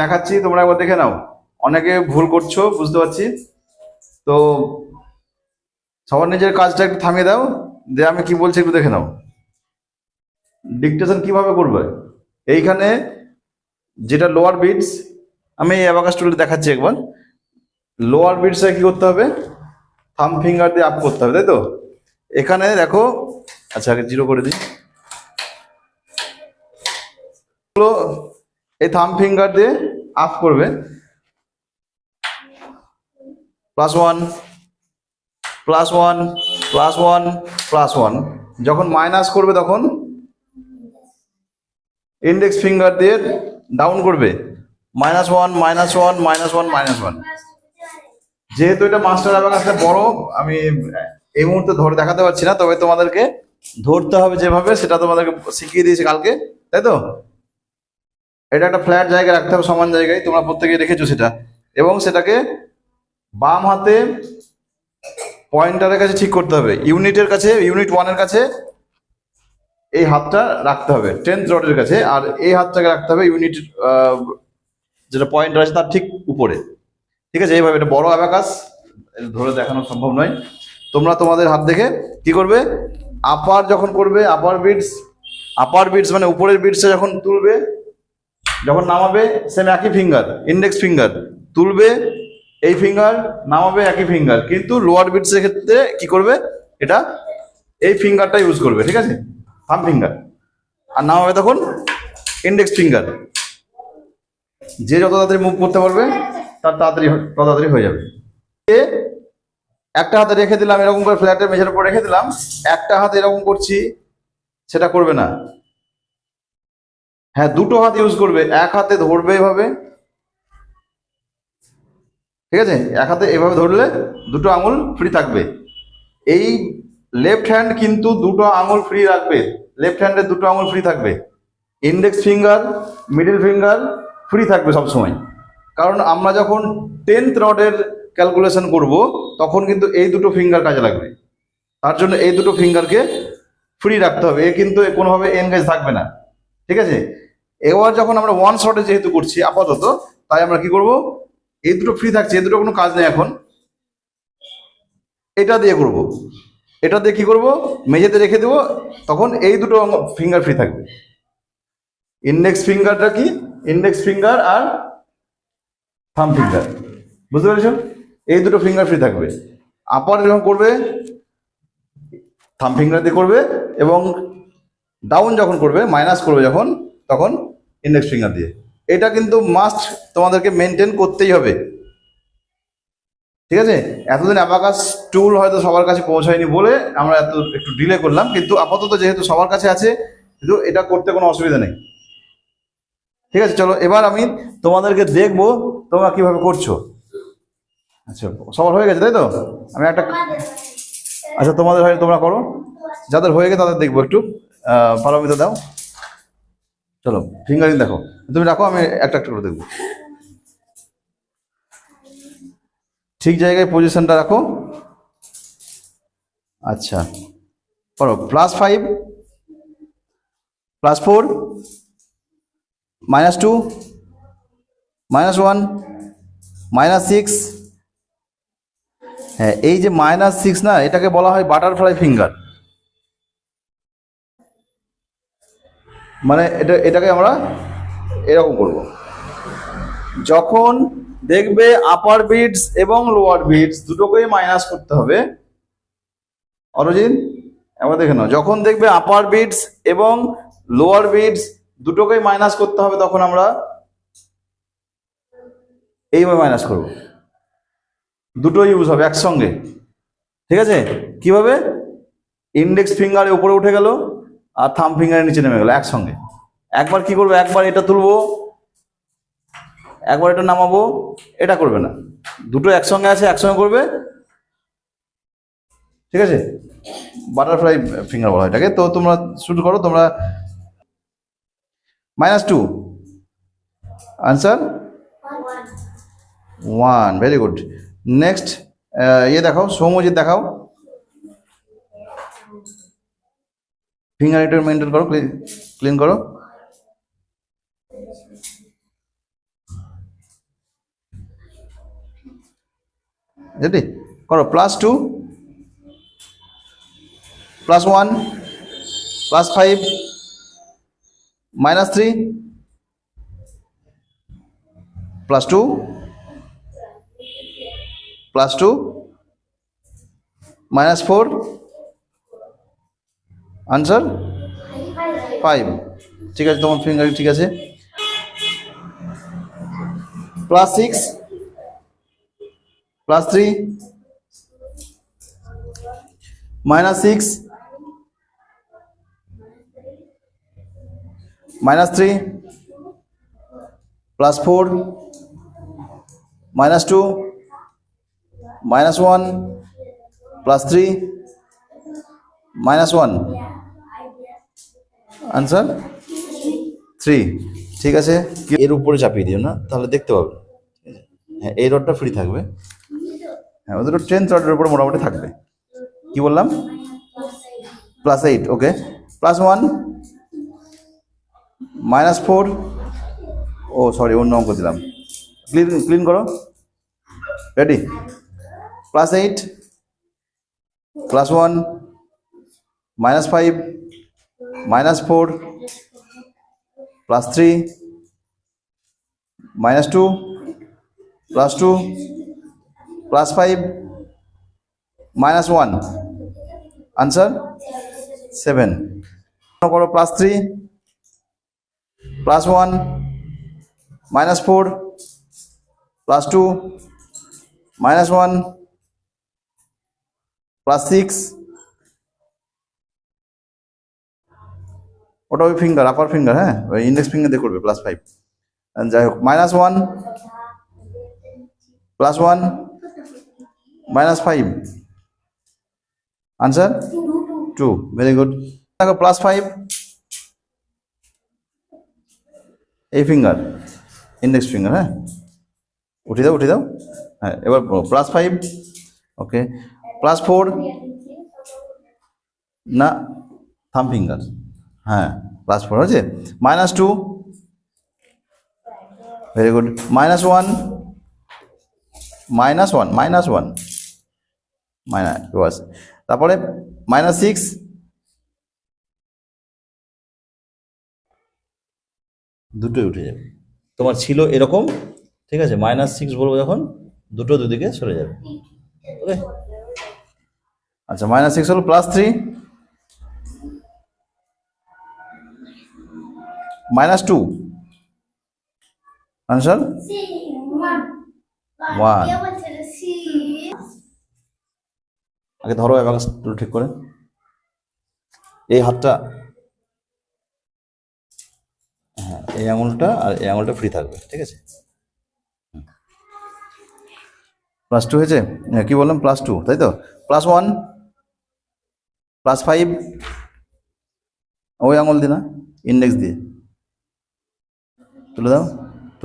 দেখাচ্ছি, তোমরা একবার দেখে নাও। অনেকে ভুল করছো বুঝতে পারছি। তো সবার নিজের কাজটা একটু থামিয়ে দাও, যে আমি কি বলছি একটু দেখে নাও। ডিকটেশন কিভাবে করবে এইখানে, যেটা লোয়ার বিটস, আমি এই অ্যাবাকাস টুলটা দেখাচ্ছি একবার। লোয়ার বিটসে কি করতে হবে, থাম ফিঙ্গার দিয়ে আপ করতে হবে, তাই তো? এখানে দেখো, আচ্ছা আগে জিরো করে দিই। এই থাম ফিঙ্গার দিয়ে আপ করবে, +1 +1 +1 +1। যখন মাইনাস করবে তখন ইন্ডেক্স ফিঙ্গার দিয়ে ডাউন করবে, -1 -1 -1 -1। যেহেতু এটা মাস্টার অ্যাবাকাসটা বড়, আমি এই মুহূর্তে ধরে দেখাতে পারছি না, তবে তোমাদেরকে ধরতে হবে যেভাবে, সেটা তোমাদেরকে শিখিয়ে দিয়েছি কালকে, তাই তো? এটা একটা ফ্ল্যাট জায়গায় রাখতে হবে, সমান জায়গায়, তোমরা প্রত্যেকে রেখেছো সেটা। এবং সেটাকে বাম হাতে পয়েন্টারের কাছে ঠিক করতে হবে, ইউনিটের কাছে, ইউনিট 1-এর কাছে এই হাতটা রাখতে হবে 10th রডের কাছে, আর এই হাতটাকে রাখতে হবে ইউনিট যেটা পয়েন্টার আছে তার ঠিক উপরে। ঠিক আছে? এইভাবে, এটা বড় অ্যাবাকাস, ধরে দেখানো সম্ভব নয়। তোমরা তোমাদের হাত দেখে কি করবে, আপার যখন করবে, আপার বিটস মানে উপরের বিটসে যখন তুলবে, যখন নামাবে সেম একই ফিঙ্গার, ইন্ডেক্স ফিঙ্গার তুলবে, এই ফিঙ্গার নামাবে একই ফিঙ্গার, কিন্তু লোয়ার বিটসের ক্ষেত্রে কি করবে, এটা এই ফিঙ্গারটা ইউজ করবে, ঠিক আছে? থাম ফিঙ্গার। আর নামাবে তখন ইন্ডেক্স ফিঙ্গার। যে যত তাড়াতাড়ি মুভ করতে পারবে তার তাড়াতাড়ি হয়ে যাবে। একটা হাতে রেখে দিলাম এরকম করে, ফ্ল্যাটের মেঝের উপর রেখে দিলাম, একটা হাতে এরকম করছি, সেটা করবে না। হ্যাঁ, দুটো হাত ইউজ করবে, এক হাতে ধরবে এভাবে, ঠিক আছে? এক হাতে এভাবে ধরলে দুটো আঙুল ফ্রি থাকবে। এই লেফট হ্যান্ড কিন্তু দুটো আঙুল ফ্রি রাখবে, লেফট হ্যান্ডের দুটো আঙুল ফ্রি থাকবে, index finger, middle finger free থাকবে সবসময়। কারণ আমরা যখন 10th রডের ক্যালকুলেশন করব, তখন কিন্তু এই দুটো ফিঙ্গার কাজে লাগবে, তার জন্য এই দুটো ফিঙ্গারকে ফ্রি রাখতে হবে, এ কিন্তু কোনোভাবে এনগেজ থাকবে না, ঠিক আছে? এবার যখন আমরা 1 শটে যেহেতু করছি আপাতত, তাই আমরা কি করব, এই দুটো ফ্রি থাকছে, এই দুটো কোনো কাজ নেই এখন, এটা দিয়ে করব। এটা দিয়ে কি করব, মেঝেতে রেখে দেবো, তখন এই দুটো ফিঙ্গার ফ্রি থাকবে। ইন্ডেক্স ফিঙ্গারটা কি, ইন্ডেক্স ফিঙ্গার আর থাম ফিঙ্গার, বুঝতে পেরেছো? এই দুটো ফিঙ্গার ফ্রি থাকবে। আপার যখন করবে থাম ফিঙ্গার দিয়ে করবে, এবং ডাউন যখন করবে, মাইনাস করবে যখন, তখন ইন্ডেক্স ফিঙ্গার দিয়ে। এটা কিন্তু মাস্ট তোমাদেরকে মেনটেন করতেই হবে, ঠিক আছে? এতদিন অ্যাবাকাস টুল হয়তো সবার কাছে পৌঁছায়নি বলে আমরা একটু ডিলে করলাম, কিন্তু আপাতত যেহেতু সবার কাছে আছে, কিন্তু এটা করতে কোনো অসুবিধা নেই, ঠিক আছে? চলো এবার আমি তোমাদেরকে দেখবো তোমরা কিভাবে করছো। আচ্ছা, সবার হয়ে গেছে তাই তো? আমি একটা, আচ্ছা তোমাদের হয় তোমরা করো, যাদের হয়ে গেছে তাদের দেখবো, একটু পারমিতা দাও। চলো ফিঙ্গারিং দেখো, তুমি রাখো, আমি একটা একটা করে দেখবো। ঠিক জায়গায় পজিশনটা রাখো। আচ্ছা, করো, +5 +4 -2 -1 -6। হ্যাঁ, এই যে -6 না, এটাকে বলা হয় বাটারফ্লাই ফিঙ্গার। মানে এটাকে আমরা এরকম করব, যখন দেখবে আপার বিটস এবং লোয়ার বিটস দুটোকেই মাইনাস করতে হবে। অরিজিন এবার দেখে নাও, যখন দেখবে আপার বিটস এবং লোয়ার বিটস দুটোকেই মাইনাস করতে হবে, তখন আমরা এইভাবে মাইনাস করব, দুটো ইউজ হবে একসঙ্গে, ঠিক আছে? কিভাবে, ইন্ডেক্স ফিঙ্গারের উপরে উঠে গেল আর থাম ফিঙ্গারের নিচে নেমে গেল একসঙ্গে। একবার কি করবো, একবার এটা তুলবো, একবার এটা নামাবো, এটা করবে না, দুটো একসঙ্গে আছে, একসঙ্গে করবে, ঠিক আছে? বাটারফ্লাই ফিঙ্গার বলা হয় এটাকে। তো তোমরা শুরু করো, তোমরা -2 আনসার 1, ভেরি গুড। নেক্সট ইয়ে দেখাও, সৌমজিৎ দেখাও, ফিঙ্গার এটা মেনটেন করো, ক্লিন করো। রেডি করো, +2 +1 +5 -3 +2 +2 -4 আনসার 5। ঠিক আছে, তোমার ফিঙ্গার ঠিক আছে। +6 +3 -6 -3 +4 -2 -1 +3 -1 আনসার 3। ঠিক আছে, এর উপরে চাপিয়ে দিও না, তাহলে দেখতে পাবে। হ্যাঁ, এই রডটা ফ্রি থাকবে। হ্যাঁ, ওদের 10th রডের উপরে মোটামুটি থাকবে। কি বললাম? +8, ওকে। +1 -4, ও সরি, অন্য অঙ্ক দিলাম। ক্লিন করো, রেডি। +8 +1 -5 -4 +3 -2 +2 +5 -1 আনসার 7। করো +3 +1 -4 +2 -1 +6, ওটা ওই ফিঙ্গার, আপার ফিঙ্গার, হ্যাঁ, ওই ইন্ডেক্স ফিঙ্গার দিয়ে করবে +5। যাই হোক, -1 +1 -5 আনসার 2। Very good. দেখো +5, এই ফিঙ্গার ইন্ডেক্স ফিঙ্গার, হ্যাঁ, উঠিয়ে দাও। হ্যাঁ, এবার +5, ওকে। +4 না, থাম ফিঙ্গার, হ্যাঁ, +4 হয়েছে। -2, ভেরি গুড। -1 -1 তারপরে -6, দুটোই উঠে যাবে। তোমার ছিল এরকম, ঠিক আছে, -6 বলবো যখন, দুটো দুদিকে সরে যাবে, ওকে। আচ্ছা, -6 হলো। +3 -2 আনসার 1। আগে ধরো অ্যাবাকাস ঠিক করে, এই হাতটা, হ্যাঁ, এই আঙুলটা আর এই আঙুলটা ফ্রি থাকবে, ঠিক আছে। +2 হয়েছে, হ্যাঁ, কি বললাম, +2, তাই তো। +1 +5, ওই আঙুল দিয়ে না, ইন্ডেক্স দিয়ে তুলে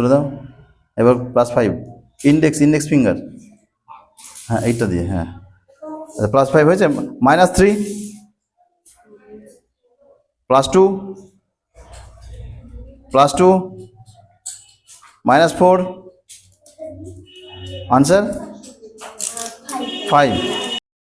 দাও। এবার +5, ইন্ডেক্স ফিঙ্গার, হ্যাঁ, এইটা দিয়ে, হ্যাঁ। +5 হয়েছে। -3 +2 -4 আনসার 5।